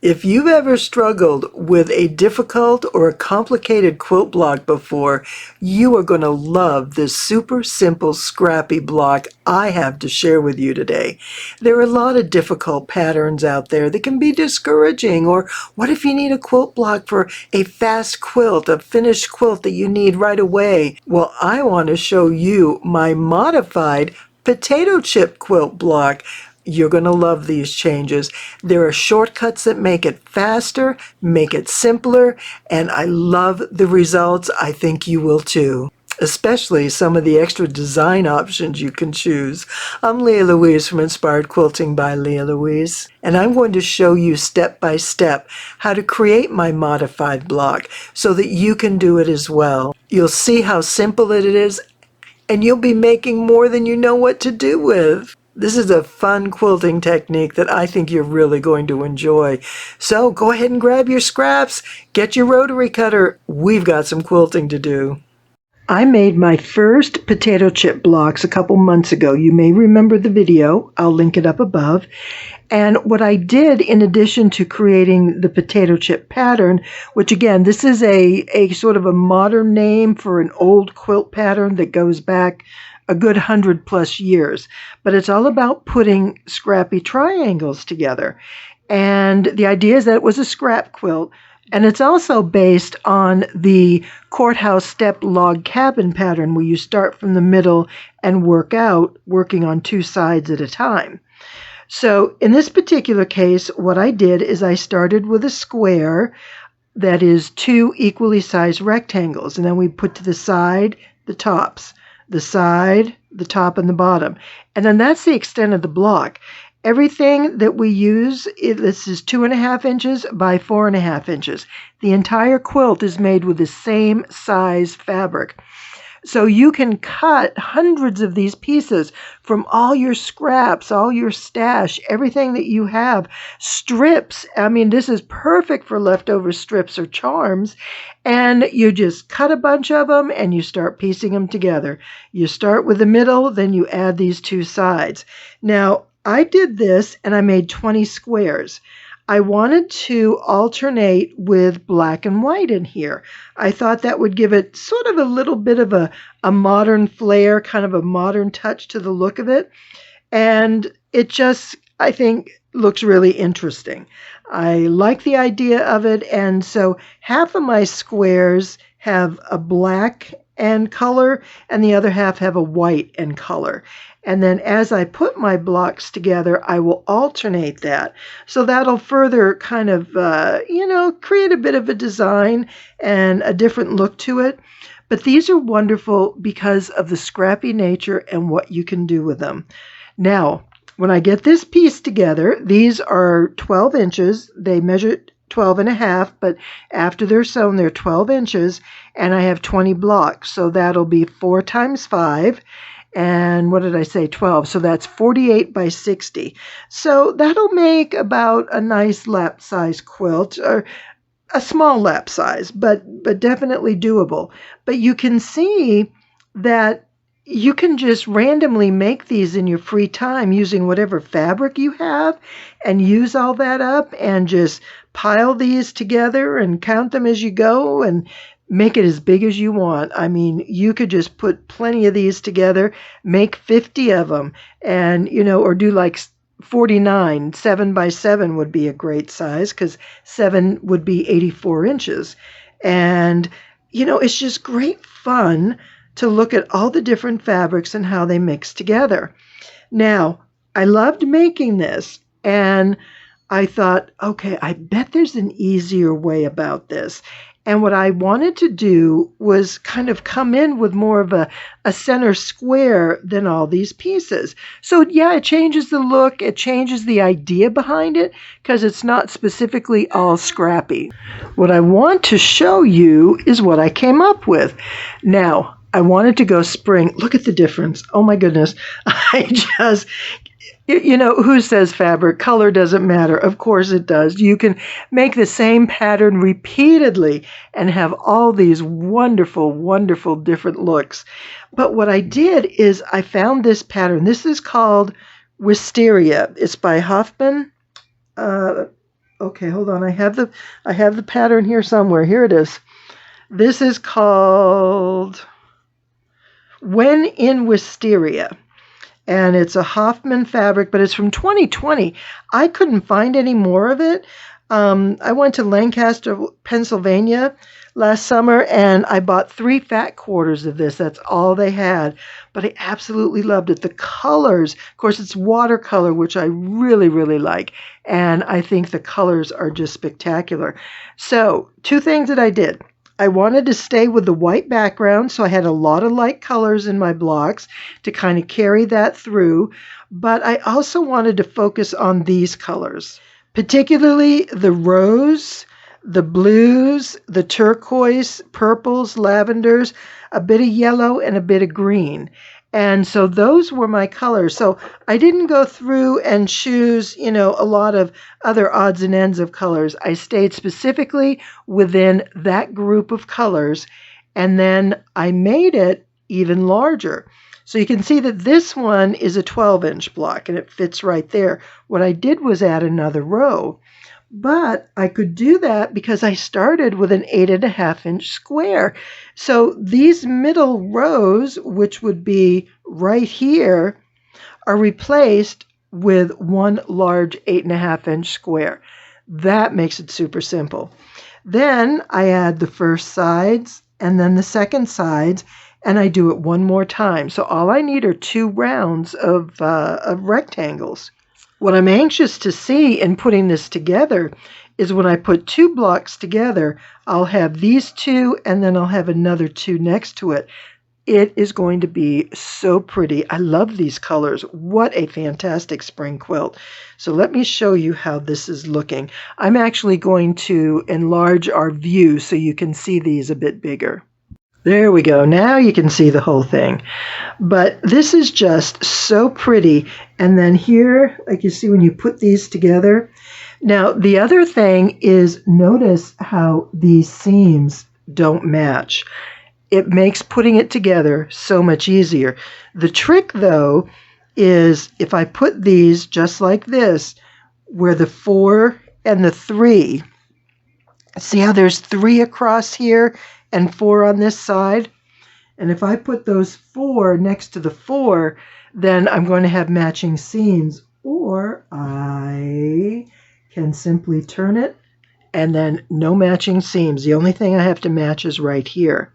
If you've ever struggled with a difficult or a complicated quilt block before, you are going to love this super simple scrappy block I have to share with you today. There are a lot of difficult patterns out there that can be discouraging, or what if you need a quilt block for a fast quilt, a finished quilt that you need right away? Well, I want to show you my modified potato chip quilt block. You're going to love these changes. There are shortcuts that make it faster, make it simpler, and I love the results. I think you will too, especially some of the extra design options you can choose. I'm Leah Louise from Inspired Quilting by Leah Louise, and I'm going to show you step by step how to create my modified block so that you can do it as well. You'll see how simple it is, and you'll be making more than you know what to do with. This is a fun quilting technique that I think you're really going to enjoy. So go ahead and grab your scraps, get your rotary cutter. We've got some quilting to do. I made my first potato chip blocks a couple months ago. You may remember the video. I'll link it up above. And what I did, in addition to creating the potato chip pattern, which again, this is a sort of a modern name for an old quilt pattern that goes back a good 100+ years, but it's all about putting scrappy triangles together. And the idea is that it was a scrap quilt, and it's also based on the courthouse step log cabin pattern where you start from the middle and work out, working on two sides at a time. So in this particular case, what I did is I started with a square that is two equally sized rectangles, and then we put to the side the tops, the side, the top, and the bottom. And then that's the extent of the block. Everything that we use, this is 2.5 inches by 4.5 inches. The entire quilt is made with the same size fabric. So you can cut hundreds of these pieces from all your scraps, all your stash, everything that you have. Strips, I mean, this is perfect for leftover strips or charms. And you just cut a bunch of them and you start piecing them together. You start with the middle, then you add these two sides. Now, I did this and I made 20 squares. I wanted to alternate with black and white in here. I thought that would give it sort of a little bit of a modern flair, kind of a modern touch to the look of it. And it just, I think, looks really interesting. I like the idea of it. And so half of my squares have a black and color, and the other half have a white and color. And then as I put my blocks together, I will alternate that. So that'll further kind of, create a bit of a design and a different look to it. But these are wonderful because of the scrappy nature and what you can do with them. Now, when I get this piece together, these are 12 inches. They measure 12.5, but after they're sewn, they're 12 inches, and I have 20 blocks. So that'll be 4 times 5. And what did I say? 12. So that's 48 by 60. So that'll make about a nice lap size quilt, or a small lap size, but definitely doable. But you can see that you can just randomly make these in your free time using whatever fabric you have and use all that up and just pile these together and count them as you go and make it as big as you want. I mean, you could just put plenty of these together, make 50 of them, and, or do like 49. 7 by 7 would be a great size because 7 would be 84 inches. And, it's just great fun to look at all the different fabrics and how they mix together. Now, I loved making this, and I thought, okay, I bet there's an easier way about this. And what I wanted to do was kind of come in with more of a center square than all these pieces. So yeah, it changes the look, it changes the idea behind it, because it's not specifically all scrappy. What I want to show you is what I came up with. Now, I wanted to go spring. Look at the difference. Oh my goodness. Who says fabric? Color doesn't matter. Of course it does. You can make the same pattern repeatedly and have all these wonderful, wonderful different looks. But what I did is I found this pattern. This is called Wisteria. It's by Hoffman. Okay, hold on. I have the pattern here somewhere. Here it is. This is called When in Wisteria. And it's a Hoffman fabric, but it's from 2020. I couldn't find any more of it. I went to Lancaster, Pennsylvania last summer, and I bought 3 fat quarters of this. That's all they had, but I absolutely loved it. The colors, of course, it's watercolor, which I really, really like, and I think the colors are just spectacular. So 2 things that I did. I wanted to stay with the white background, so I had a lot of light colors in my blocks to kind of carry that through, but I also wanted to focus on these colors, particularly the rose, the blues, the turquoise, purples, lavenders, a bit of yellow, and a bit of green. And so those were my colors. So I didn't go through and choose, a lot of other odds and ends of colors. I stayed specifically within that group of colors, and then I made it even larger. So you can see that this one is a 12-inch block, and it fits right there. What I did was add another row. But I could do that because I started with an 8.5-inch square. So these middle rows, which would be right here, are replaced with one large 8.5-inch square. That makes it super simple. Then I add the first sides and then the second sides, and I do it one more time. So all I need are 2 rounds of rectangles. What I'm anxious to see in putting this together is when I put 2 blocks together, I'll have these 2 and then I'll have another 2 next to it. It is going to be so pretty. I love these colors. What a fantastic spring quilt. So let me show you how this is looking. I'm actually going to enlarge our view so you can see these a bit bigger. There we go. Now you can see the whole thing. But this is just so pretty. And then here, like you see when you put these together. Now, the other thing is notice how these seams don't match. It makes putting it together so much easier. The trick, though, is if I put these just like this, where the 4 and the 3, see how there's 3 across here and 4 on this side? And if I put those 4 next to the 4, then I'm going to have matching seams. Or I can simply turn it and then no matching seams. The only thing I have to match is right here.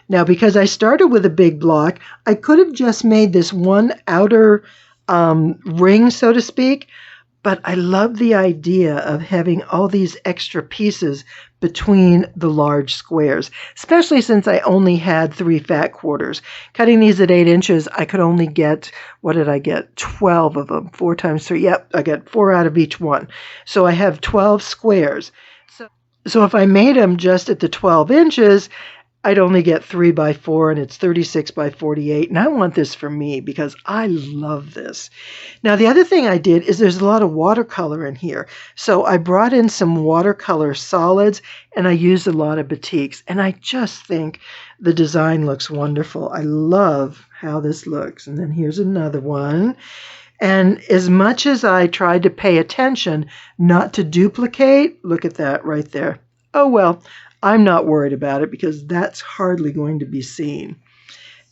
Now, because I started with a big block, I could have just made this one outer ring, so to speak, but I love the idea of having all these extra pieces between the large squares, especially since I only had 3 fat quarters. Cutting these at 8 inches, I could only get, what did I get? 12 of them. 4 times 3. Yep, I got 4 out of each one. So I have 12 squares. So if I made them just at the 12 inches, I'd only get 3 by 4, and it's 36 by 48. And I want this for me because I love this. Now, the other thing I did is there's a lot of watercolor in here. So I brought in some watercolor solids, and I used a lot of batiks. And I just think the design looks wonderful. I love how this looks. And then here's another one. And as much as I tried to pay attention not to duplicate, look at that right there. Oh, well. I'm not worried about it because that's hardly going to be seen.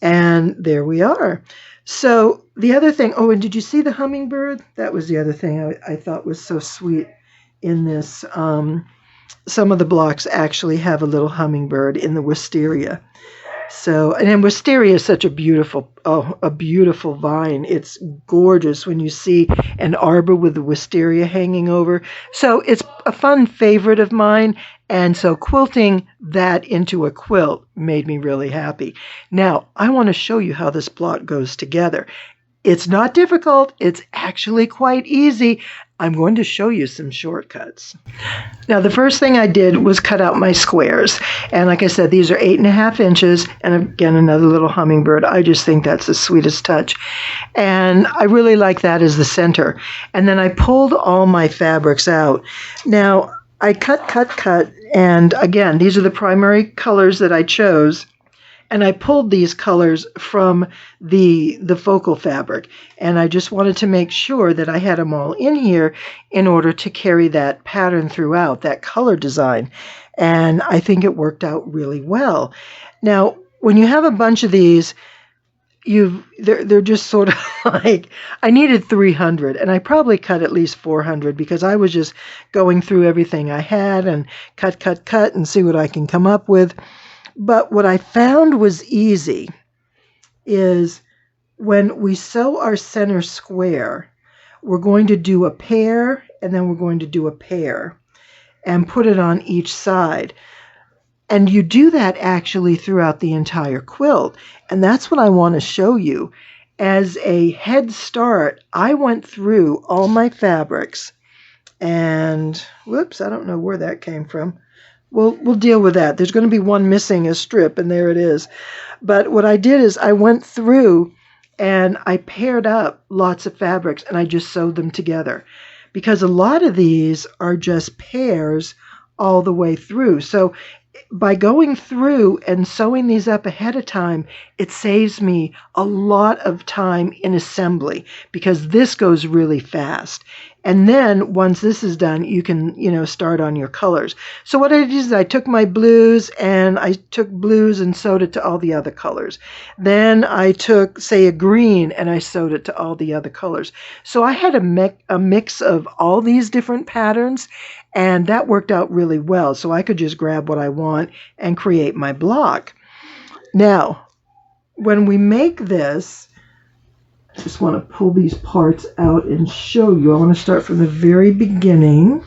And there we are. So the other thing, oh, and did you see the hummingbird? That was the other thing I thought was so sweet in this. Some of the blocks actually have a little hummingbird in the wisteria. So, and then wisteria is such a beautiful vine. It's gorgeous when you see an arbor with the wisteria hanging over. So it's a fun favorite of mine. And so quilting that into a quilt made me really happy. Now, I want to show you how this block goes together. It's not difficult. It's actually quite easy. I'm going to show you some shortcuts. Now, the first thing I did was cut out my squares. And like I said, these are 8.5 inches. And again, another little hummingbird. I just think that's the sweetest touch. And I really like that as the center. And then I pulled all my fabrics out. Now, I cut. And again, these are the primary colors that I chose. And I pulled these colors from the focal fabric, and I just wanted to make sure that I had them all in here in order to carry that pattern throughout, that color design. And I think it worked out really well. Now, when you have a bunch of these, they're just sort of like, I needed 300, and I probably cut at least 400 because I was just going through everything I had and cut and see what I can come up with. But what I found was easy is when we sew our center square, we're going to do a pair, and then we're going to do a pair and put it on each side. And you do that actually throughout the entire quilt. And that's what I want to show you. As a head start, I went through all my fabrics and, whoops, I don't know where that came from. We'll deal with that. There's going to be one missing, a strip, and there it is. But what I did is I went through and I paired up lots of fabrics and I just sewed them together. Because a lot of these are just pairs all the way through. So by going through and sewing these up ahead of time, it saves me a lot of time in assembly because this goes really fast. And then once this is done, you can, start on your colors. So what I did is I took my blues and sewed it to all the other colors. Then I took, say, a green and I sewed it to all the other colors. So I had a mix of all these different patterns, and that worked out really well. So I could just grab what I want and create my block. Now, when we make this, I just want to pull these parts out and show you. I want to start from the very beginning.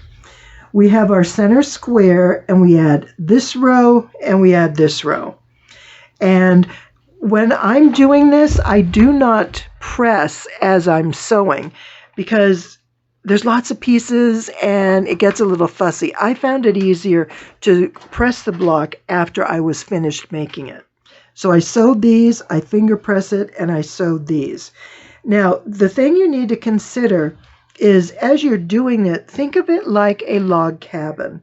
We have our center square, and we add this row, and we add this row. And when I'm doing this, I do not press as I'm sewing because there's lots of pieces and it gets a little fussy. I found it easier to press the block after I was finished making it. So I sewed these, I finger press it, and I sewed these. Now, the thing you need to consider is as you're doing it, think of it like a log cabin.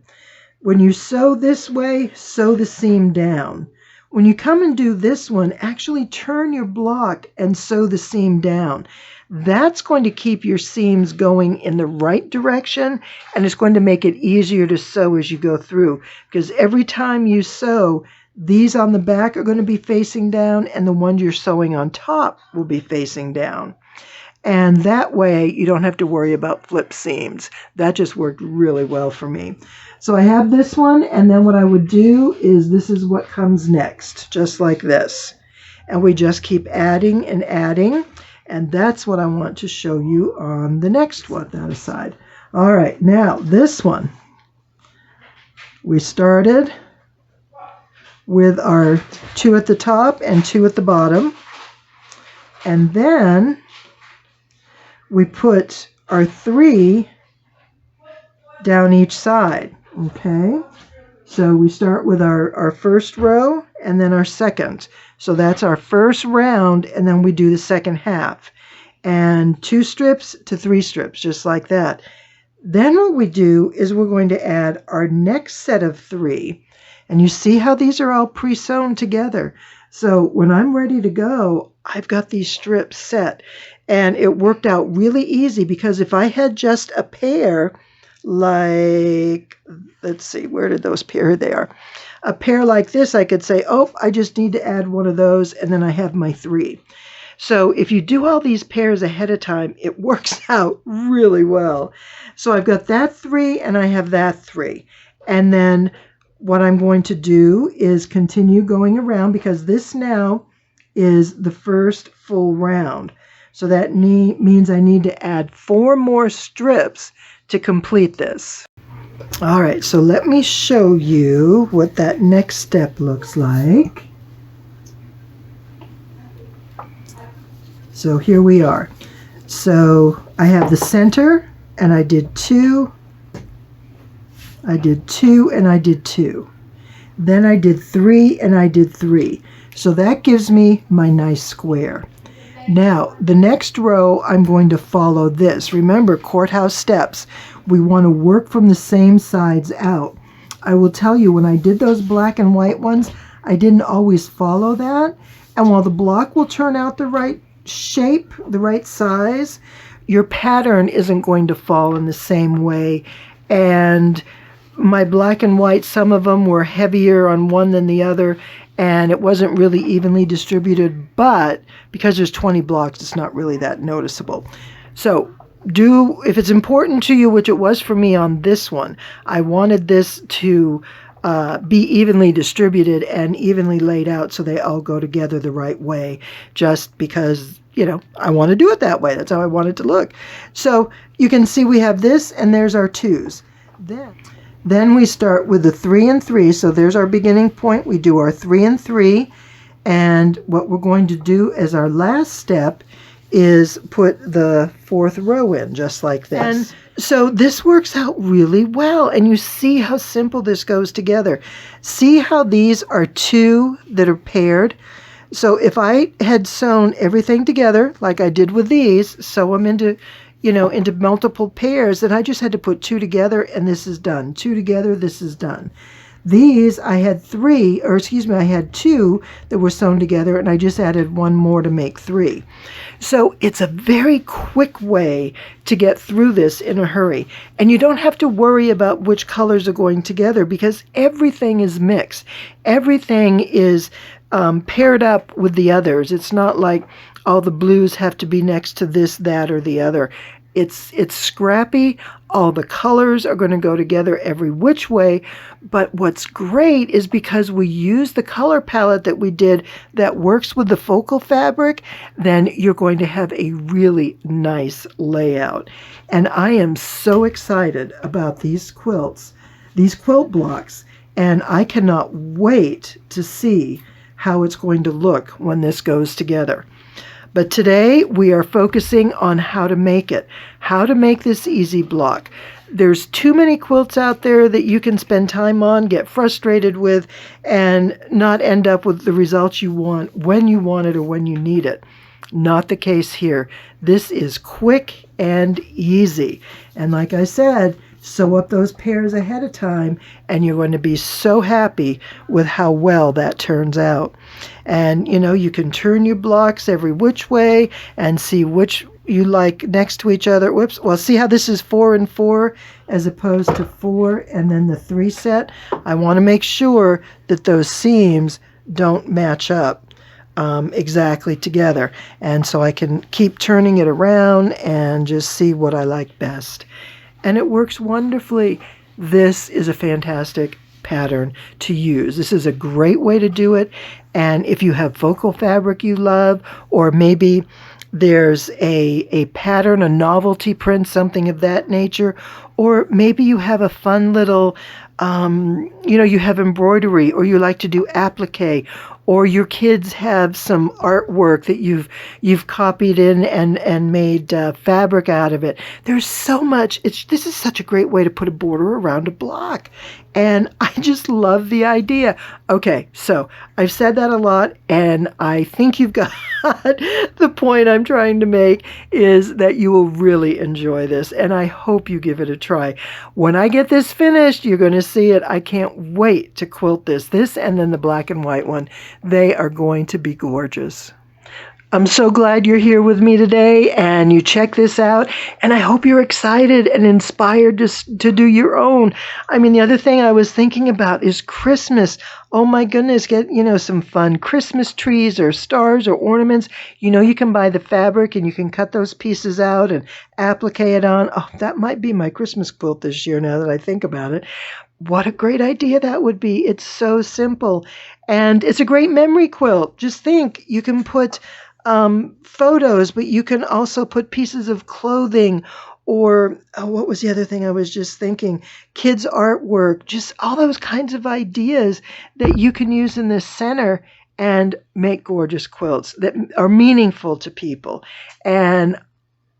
When you sew this way, sew the seam down. When you come and do this one, actually turn your block and sew the seam down. That's going to keep your seams going in the right direction, and it's going to make it easier to sew as you go through. Because every time you sew, these on the back are going to be facing down, and the ones you're sewing on top will be facing down. And that way, you don't have to worry about flip seams. That just worked really well for me. So I have this one, and then what I would do is this is what comes next, just like this. And we just keep adding and adding. And that's what I want to show you on the next one, that aside. All right, now this one. We started with our 2 at the top and 2 at the bottom. And then we put our 3 down each side, okay? So we start with our first row and then our second. So that's our first round, and then we do the second half. And 2 strips to 3 strips, just like that. Then what we do is we're going to add our next set of 3. And you see how these are all pre-sewn together. So when I'm ready to go, I've got these strips set. And it worked out really easy because if I had just a pair, like, let's see, where did those pair? They are. A pair like this, I could say, oh, I just need to add one of those, and then I have my 3. So if you do all these pairs ahead of time, it works out really well. So I've got that 3, and I have that 3. And then what I'm going to do is continue going around because this now is the first full round. So that means I need to add 4 more strips to complete this. All right, so let me show you what that next step looks like. So here we are. So I have the center, and I did 2. I did 2, and I did 2. Then I did 3, and I did 3. So that gives me my nice square. Now, the next row, I'm going to follow this. Remember, courthouse steps. We want to work from the same sides out. I will tell you, when I did those black and white ones, I didn't always follow that. And while the block will turn out the right shape, the right size, your pattern isn't going to fall in the same way. And my black and white, some of them were heavier on one than the other, and it wasn't really evenly distributed, but because there's 20 blocks, it's not really that noticeable. So if it's important to you, which it was for me on this one, I wanted this to be evenly distributed and evenly laid out so they all go together the right way, just because, I want to do it that way. That's how I want it to look. So you can see we have this, and there's our 2s. Then we start with the 3 and 3. So there's our beginning point. We do our 3 and 3. And what we're going to do as our last step is put the 4th row in, just like this. And so this works out really well. And you see how simple this goes together. See how these are 2 that are paired. So if I had sewn everything together, like I did with these, sew them into multiple pairs, then I just had to put 2 together and this is done. 2 together, this is done. These, I had 2 that were sewn together, and I just added 1 more to make 3. So it's a very quick way to get through this in a hurry. And you don't have to worry about which colors are going together because everything is mixed. Everything is paired up with the others. It's not like all the blues have to be next to this, that, or the other. It's scrappy. All the colors are going to go together every which way. But what's great is because we use the color palette that we did that works with the focal fabric, then you're going to have a really nice layout. And I am so excited about these quilts, these quilt blocks, and I cannot wait to see how it's going to look when this goes together. But today we are focusing on how to make it, how to make this easy block. There's too many quilts out there that you can spend time on, get frustrated with, and not end up with the results you want when you want it or when you need it. Not the case here. This is quick and easy. And like I said, sew up those pairs ahead of time, and you're going to be so happy with how well that turns out. And, you can turn your blocks every which way and see which you like next to each other. Whoops. Well, see how this is 4 and 4 as opposed to 4 and then the 3 set? I want to make sure that those seams don't match up exactly together. And so I can keep turning it around and just see what I like best. And it works wonderfully. This is a fantastic pattern to use. This is a great way to do it. And if you have focal fabric you love, or maybe there's a pattern, a novelty print, something of that nature, or maybe you have a fun little, you have embroidery, or you like to do applique, or your kids have some artwork that you've copied in and made fabric out of it. There's so much. This is such a great way to put a border around a block. And I just love the idea. Okay, so I've said that a lot, and I think you've got the point I'm trying to make is that you will really enjoy this, and I hope you give it a try. When I get this finished, you're going to see it. I can't wait to quilt this and then the black and white one. They are going to be gorgeous. I'm so glad you're here with me today and you check this out, and I hope you're excited and inspired to do your own. I mean, the other thing I was thinking about is Christmas. Oh my goodness, get, some fun Christmas trees or stars or ornaments. You can buy the fabric and you can cut those pieces out and applique it on. Oh, that might be my Christmas quilt this year now that I think about it. What a great idea that would be. It's so simple. And it's a great memory quilt. Just think, you can put photos, but you can also put pieces of clothing, or what was the other thing I was just thinking? Kids' artwork, just all those kinds of ideas that you can use in the center and make gorgeous quilts that are meaningful to people. And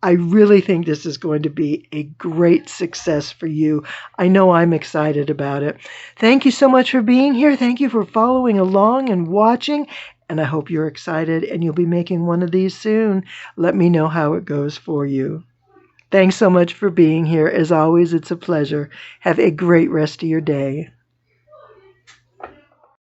I really think this is going to be a great success for you. I know I'm excited about it. Thank you so much for being here. Thank you for following along and watching. And I hope you're excited and you'll be making one of these soon. Let me know how it goes for you. Thanks so much for being here. As always, it's a pleasure. Have a great rest of your day.